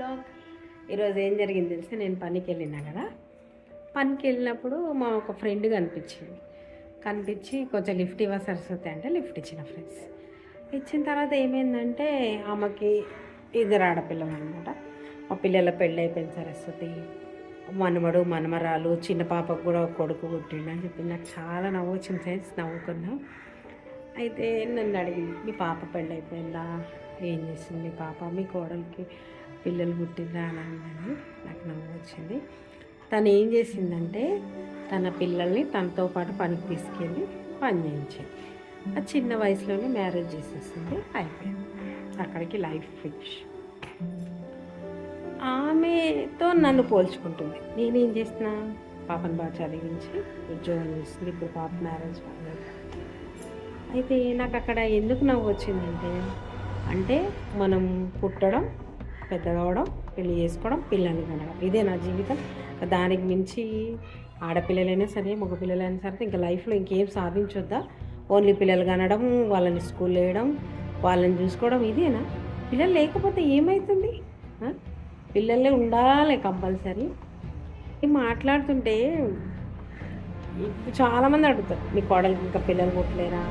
Blog. ఈరోజు ఏం జరిగింది తెలిసి నేను పనికి వెళ్ళినా కదా. పనికి వెళ్ళినప్పుడు మా ఒక ఫ్రెండ్ కనిపించి కొంచెం లిఫ్ట్ ఇవ్వ సరస్వతి అంటే లిఫ్ట్ ఇచ్చిన ఫ్రెండ్స్. ఇచ్చిన తర్వాత ఏమైందంటే ఆమెకి ఇద్దరు ఆడపిల్లలు అనమాట. మా పిల్లల పెళ్ళి అయిపోయింది. సరస్వతి మనమడు మనమరాలు, చిన్న పాపకు కూడా కొడుకు పుట్టిండు అని చెప్పి నాకు చాలా నవ్వు వచ్చింది ఫ్రెండ్స్. నవ్వుకున్నా. అయితే నన్ను అడిగింది, మీ పాప పెళ్ళి అయిపోయిందా, ఏం చేసింది మీ పాప, మీ కోడలికి పిల్లలు పుట్టిందా అని అన్నది. నాకు నవ్వు వచ్చింది. తను ఏం చేసిందంటే తన పిల్లల్ని తనతో పాటు పనికి తీసుకెళ్ళి పని చేయించింది. ఆ చిన్న వయసులోనే మ్యారేజ్ చేసేసింది. అయిపోయింది, అక్కడికి లైఫ్ ఫిక్స్. ఆమెతో నన్ను పోల్చుకుంటుంది. నేనేం చేస్తున్నా, పాపను బాగా చదివించి ఉద్యోగం చేస్తుంది. ఇప్పుడు పాప మ్యారేజ్ అవ్వలేదు. అయితే నాకు అక్కడ ఎందుకు నవ్వు వచ్చిందంటే, అంటే మనం పుట్టడం, పెద్ద కావడం, పెళ్లి చేసుకోవడం, పిల్లల్ని కనడం, ఇదే నా జీవితం. దానికి మించి ఆడపిల్లలైనా సరే మగపిల్లలైనా సరే ఇంకా లైఫ్లో ఇంకేం సాధించొద్దా? ఓన్లీ పిల్లలు కనడం, వాళ్ళని స్కూల్ వేయడం, వాళ్ళని చూసుకోవడం, ఇదేనా? పిల్లలు లేకపోతే ఏమవుతుంది? పిల్లలే ఉండాలి కంపల్సరీ. మాట్లాడుతుంటే చాలామంది అడుగుతారు, మీ కోడలికి ఇంకా పిల్లలు పుట్టలేరా,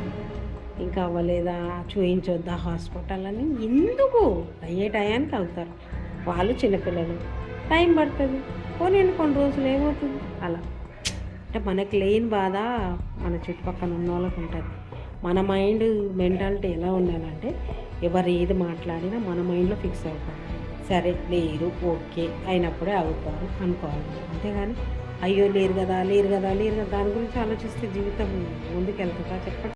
ఇంకా అవ్వలేదా, చూయించొద్దా హాస్పిటల్ అని. ఎందుకు? అయ్యే టయానికి అవుతారు. వాళ్ళు చిన్నపిల్లలు, టైం పడుతుంది. కొన్ని రోజులు ఏమవుతుంది అలా. అంటే మనకు లేని బాధ మన చుట్టుపక్కల ఉన్న వాళ్ళకు ఉంటుంది. మన మైండ్ మెంటాలిటీ ఎలా ఉండాలంటే, ఎవరు ఏది మాట్లాడినా మన మైండ్లో ఫిక్స్ అవుతారు. సరే లేరు, ఓకే అయినప్పుడే అవుతారు అనుకోవాలి. అంతేగాని అయ్యో లేరు కదా దాని గురించి ఆలోచిస్తే జీవితం ముందుకు వెళ్తుందా చెప్పండి.